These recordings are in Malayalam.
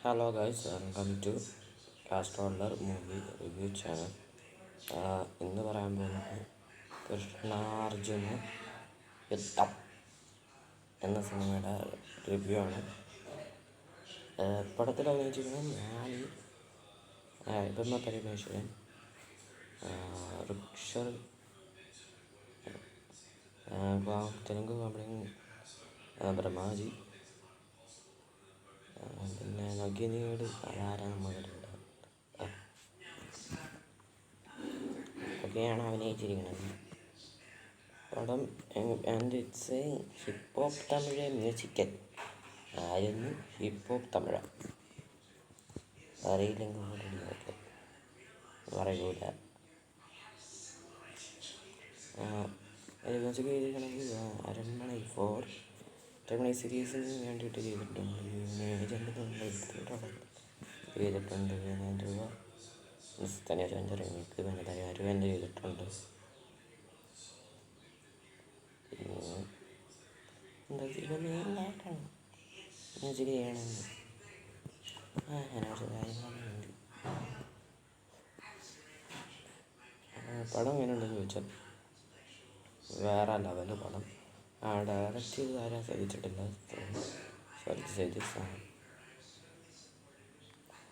Hello guys, welcome to Castroller movie review channel. ഇന്ന് പറയാൻ പോകുന്നത് കൃഷ്ണാർജുന യുദ്ധം എന്ന സിനിമയുടെ റിവ്യൂ ആണ്. പടത്തിൽ അഭിനയിച്ചിരിക്കുന്നത് ഞാനി, ഇതൊന്ന പരമേശ്വരൻ, ഋക്ഷർ, തെലുങ്ക് കോമഡി ബ്രഹ്മാജി, പിന്നെ നഗിനിയോട് അതാരാണ് മകളുണ്ട് ഒക്കെയാണ് അഭിനയിച്ചിരിക്കുന്നത്. പടം and it's A hip hop Tamil musical. ആയിരുന്നു ഹിപ്പ് ഹോപ്പ് തമിഴ അറിയില്ലെങ്കിൽ കൂടെ പറയൂല. മ്യൂസിക് ചെയ്തിരിക്കണമെങ്കിൽ അരൺമണി അരൺമണി സീരീസിന് വേണ്ടിയിട്ട് ചെയ്തിട്ടുണ്ട്. ചെയ്തിട്ടുണ്ട് തനിക്ക് പിന്നെ തരുവാൻ്റെ ചെയ്തിട്ടുണ്ട്. എന്താ മെയിനായിട്ടാണ് മ്യൂസിക് ചെയ്യണമെങ്കിൽ അങ്ങനെയൊരു കാര്യങ്ങളുണ്ട്. പടം എങ്ങനെയുണ്ടെന്ന് ചോദിച്ചാൽ വേറെ ലെവല് പടം. ഡയറക്റ്റ് ചെയ്ത് ആരും ശ്രദ്ധിച്ചിട്ടില്ല, ശ്രദ്ധിച്ചാണ്.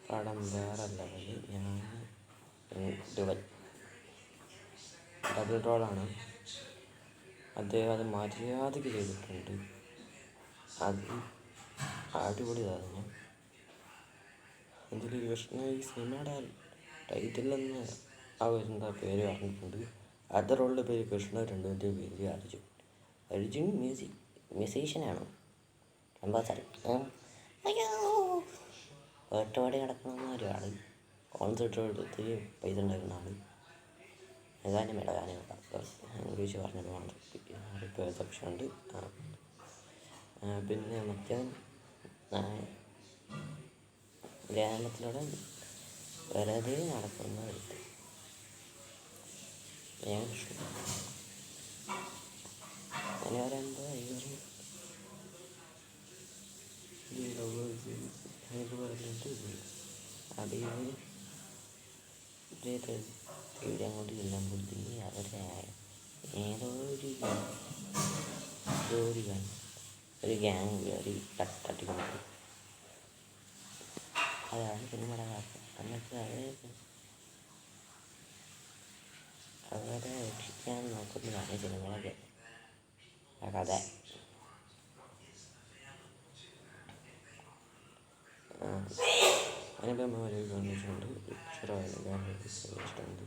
പടം വേറെ ലെവല്. ഞാൻ ഡബിൾ റോളാണ്. അദ്ദേഹം അത് മര്യാദയ്ക്ക് ചെയ്തിട്ടുണ്ട്. അത് അടിപൊളി സാധനം. ഇതിൽ കൃഷ്ണ ഈ സിനിമയുടെ ടൈറ്റിലെന്ന് എന്താ പേര് പറഞ്ഞിട്ടുണ്ട്. അടുത്ത റോളിൻ്റെ പേര് കൃഷ്ണ, രണ്ടാമത്തെ പേര് അർജുൻ മ്യൂസീഷ്യനാണ്. കമ്പാസറി ഒറ്റപാടി കിടക്കുന്ന ഒരാൾ, കോൺസെർട്ട് എടുത്ത് പൈസ ഉണ്ടാക്കുന്ന ആൾ. ഗാനമേള ഇംഗ്ലീഷ് പറഞ്ഞപ്പോൾ പെർസെപ്ഷനുണ്ട്. പിന്നെ മറ്റേ ഗ്രാമത്തിലൂടെ വെറുതെ നടക്കുന്ന എടുത്ത് ഞാൻ അങ്ങനെ പറയുമ്പോൾ പറഞ്ഞിട്ട് ഇവിടെ അങ്ങോട്ട് ചെല്ലുമ്പോഴത്തേക്ക് അവരുടെ ഏതോ ഒരു ഗ്യാങ് കയറി തട്ടിക്കൊണ്ട് അതാണ് സിനിമയുടെ കാര്യം. എന്നിട്ട് അവരെ രക്ഷിക്കാൻ നോക്കുന്നതാണ് സിനിമകളൊക്കെ ആ കഥ. അനുപമ കാണിച്ചിട്ടുണ്ട്, ഇഷ്ടമുണ്ട്.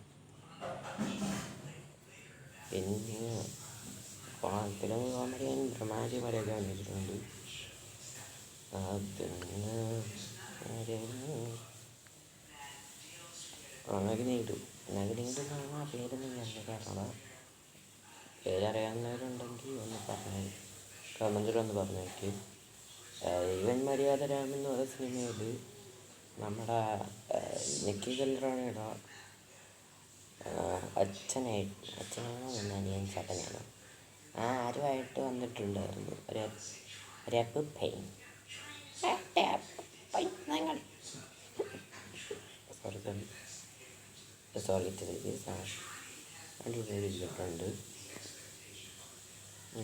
പിന്നെ തെലുങ്ക് കോമഡിയൻ ബ്രഹ്മാജി വരെയൊക്കെ കാണിച്ചിട്ടുണ്ട്. പിന്നെ നഗിനിയുടെ കാണാൻ പേരൊന്നും ഞാൻ കേട്ടോ. പേരറിയാവുന്നവരുണ്ടെങ്കിൽ ഒന്ന് പറഞ്ഞു കമൻറ്റിൽ ഒന്ന് പറഞ്ഞേക്ക്. ഇവൻ മര്യാദ രാമൻ എന്ന് പറയുന്ന സിനിമയിൽ നമ്മുടെ നിക്കി കല്യാണിയുടെ അച്ഛനാണോ അനിയൻ ചേട്ടനാണോ ആരുമായിട്ട് വന്നിട്ടുണ്ടായിരുന്നു ഒരു പെയിൻ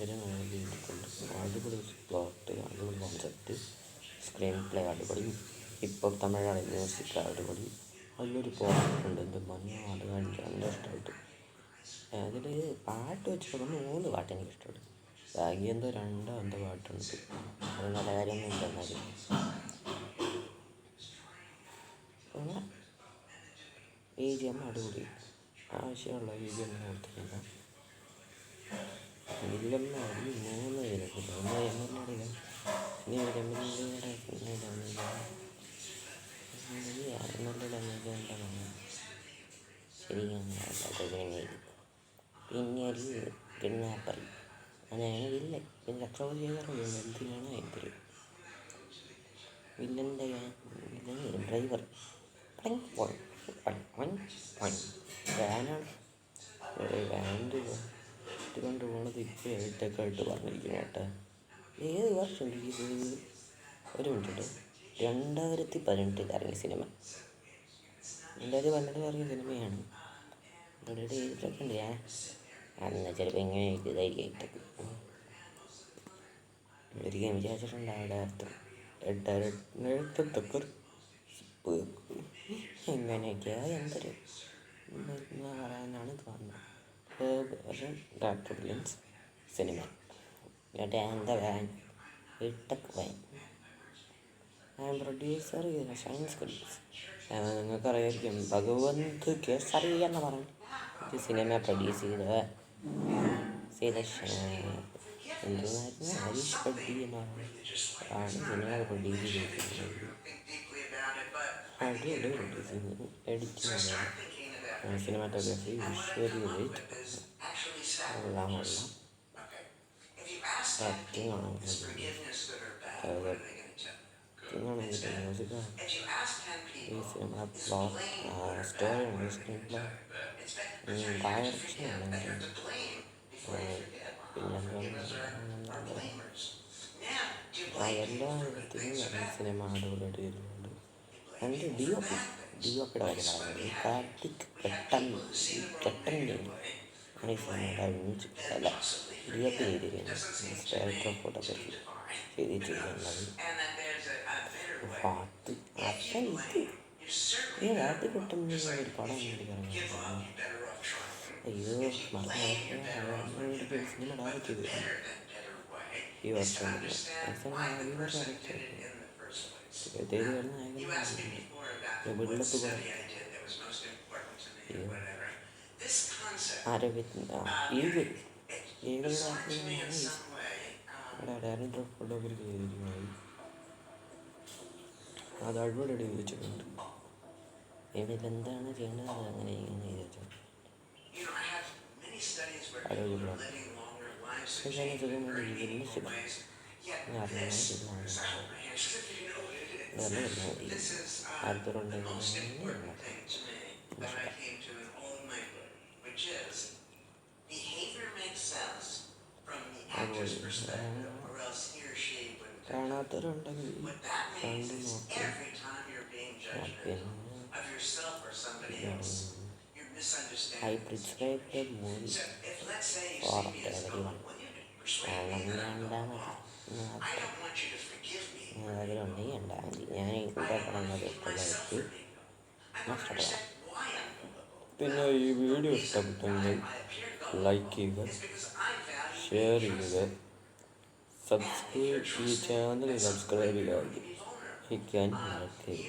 അടിപൊളിയിട്ടുണ്ട്. അടിപൊളി പ്ലോട്ട്, അടിപൊളി കോൺസെപ്റ്റ്, സ്ക്രീൻ പ്ലേ അടിപൊളി, ഇപ്പോൾ തമിഴാണ് മ്യൂസിക് അടിപൊളി. അതിലൊരു പാട്ടുണ്ട്, എൻ്റെ മഞ്ഞ അത് കാണിക്കാൻ നല്ല ഇഷ്ടമായിട്ട്. അതിൽ പാട്ട് വെച്ചിട്ട് 3 പാട്ട് എനിക്ക് ഇഷ്ടപ്പെട്ടു. ബാക്കി എന്തോ 2 പാട്ടുണ്ട്. അത് നല്ല കാര്യമൊന്നും ഇല്ല. എന്നാലും പിന്നെ BGM അടിപൊളി, ആവശ്യമുള്ള BGM കൊടുത്തിട്ടില്ല. വില്ലമ്മ അടി 3 പേരൊക്കെ ഒന്ന് എംഎൽഎയുടെ ശരിയാണ്. പിന്നെ ഒരു കിഡ്നാപ്പറി അതാണ് വില്ലൻ. പിന്നെ ചക്രവർത്തി ചെയ്താറുണ്ട്. എന്തിനാണ് എന്തൊരു വില്ലൻ്റെ ഡ്രൈവർ വാനാണ് കൊണ്ട് പോണത്. ഇപ്പോൾ എഴുത്തൊക്കെ ആയിട്ട് പറഞ്ഞിരിക്കുന്ന കേട്ടോ. ഏത് വർഷം ഇത്? ഒരു മിനിറ്റ് 2018 ഇറങ്ങിയ സിനിമ. 2018 ഇറങ്ങിയ സിനിമയാണ്. ഡൗൺലോഡ് ചെയ്തിട്ടൊക്കെ ഉണ്ട് ഞാൻ. അന്ന് ചിലപ്പോൾ ഇങ്ങനെ ഇതായിരിക്കും. ഒരിക്കലും വിചാരിച്ചിട്ടുണ്ട് എങ്ങനെയൊക്കെയാ എന്തൊരു എന്ന് പറയാനാണ് തോന്നുന്നത്. ഡോക്ടർ ബ്രില്യൻസ് സിനിമ എന്താ വാൻ ഇട്ടക്ക് വാൻ പ്രൊഡ്യൂസർ ഷൈൻസ് ഫിലിംസ്. നിങ്ങൾക്കറിയായിരിക്കും ഭഗവന്ത് കേസറി എന്ന് പറഞ്ഞ ഒരു സിനിമ പ്രൊഡ്യൂസ് ചെയ്ത എന്തുമായിരുന്നു ഹരീഷ് റെഡ്ഡി എന്ന് ആണ് സിനിമ പ്രൊഡ്യൂസ് ചെയ്തിരിക്കുന്നത്. അടിപൊളി producing, editing, cinematography, visually weight എല്ലാം ആക്ടിങ് ആണെങ്കിൽ മ്യൂസിക്, ഈ സിനിമ പ്ലോട്ട്, സ്റ്റോറി ഉണ്ട്, സ്ക്രീൻ പ്ലേ, ഡയറക്ഷൻ ആണെങ്കിൽ എല്ലാ വിധത്തിലും സിനിമ അടിപൊളിയായിട്ട് ചെയ്തിട്ടുണ്ട്. എൻ്റെ ഡി ഒ പിയുടെ കാര്യം പറയുന്നത് കാർത്തിക് പെട്ടൻ്റെ ആണ് ഈ സിനിമയുടെ അല്ല ഡി ഒ പി ചെയ്തിരിക്കുന്നത്. ഡയറക്ടർ ഓഫ് ഫോട്ടോഗ്രാഫി ചെയ്തിട്ടുള്ളത് പാട്ട് അപ്പം ഈ കാർത്തിക് പെട്ടെന്ന് ഒരു പടം വേണ്ടി പറയുന്നത്. അയ്യോ മറന്നു സിനിമ ഡയറക്റ്റ് ചെയ്തിരുന്നു ഈ വർഷം. ഈ വർഷം ഡയറക്റ്റ് വെള്ളത്ത് ഡയറക്ടർ ഓഫ് ഫോട്ടോഗ്രാഫി ചെയ്തിരിക്കുന്നത്. അത് അടിപൊളിയായിട്ട് ചോദിച്ചിട്ടുണ്ട്. ഇതിലെന്താണ് ചെയ്യേണ്ടത് അങ്ങനെ ഇങ്ങനെ ചോദിച്ചു. കാണാത്തവരുണ്ടെങ്കിൽ കണ്ടു നോക്കി. I prescribe the movie for everyone. അതിലുണ്ടെങ്കിൽ ഉണ്ടാകാൻ ഞാൻ ഇവിടെ പറഞ്ഞത് ഇഷ്ടമായിട്ട് നഷ്ടപ്പെടാം. പിന്നെ ഈ വീഡിയോ ഇഷ്ടപ്പെട്ടെങ്കിൽ ലൈക്ക് ചെയ്യുക, ഷെയർ ചെയ്യുക, ഈ ചാനൽ സബ്സ്ക്രൈബ് ചെയ്യാൻ മറക്കരുത്.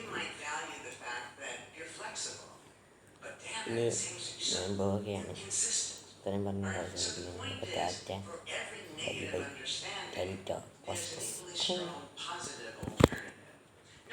പിന്നെ ഞാൻ പോവുകയാണ്. ഇത്രയും പറഞ്ഞ ടാറ്റ ബൈ ബൈ.